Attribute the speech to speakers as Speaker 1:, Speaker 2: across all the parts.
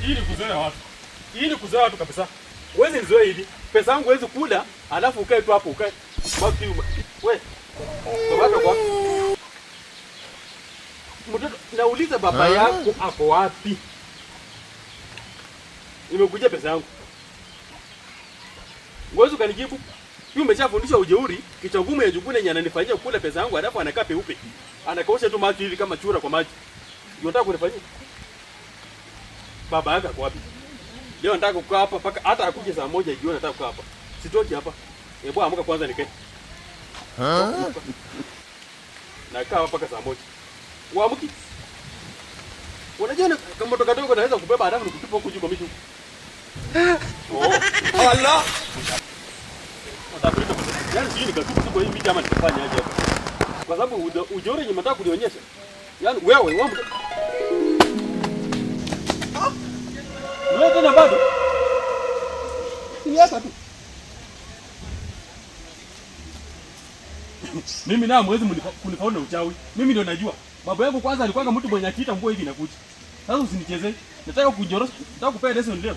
Speaker 1: Hii ni kuzoea watu. Hii ni kuzoea watu kabisa. Wewe nizoea hivi. Pesa yangu huwezi kula, alafu ukae tu hapo ukae. Baki wewe. Baba kwa. Mtoto nauliza baba yako hapo wapi? Nimekuja pesa yangu. Ngozi ukanijibu. Yule umeshafundishwa ujeuri, kichwa ngumu ya jukune yenye ananifanyia kula pesa yangu alafu anakaa peupe. Anakaosha tu macho hivi kama chura kwa maji. Unataka kunifanyia? Baba yako kwa wapi? Leo nataka kukaa hapa paka hata akuje saa moja jioni nataka kukaa hapa. Sitoki hapa. Hebu amka kwanza nikae. Nakaa hapa paka saa moja. Uamki. Unajua kama mtoto kadogo anaweza kubeba halafu nikutupa huko juu kwa miti. Oh, Allah. Yaani sijui nikatupa tu kwa hii miti ama nitafanya aje hapa. Kwa sababu ujeuri yenye nataka kunionyesha. Yaani wewe wewe tena bado? Ni hapa tu. Mimi na mwezi kunifaona uchawi. Mimi ndio najua. Baba yangu kwanza alikuwa mtu mwenye akiita mvua hivi inakuja. Sasa usinichezee. Nataka kujorosha. Nataka kupea lesson leo.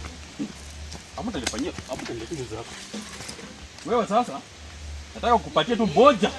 Speaker 1: Hamtanifanyia, hamtaniletea hizo zako. Wewe sasa nataka kukupatia tu moja.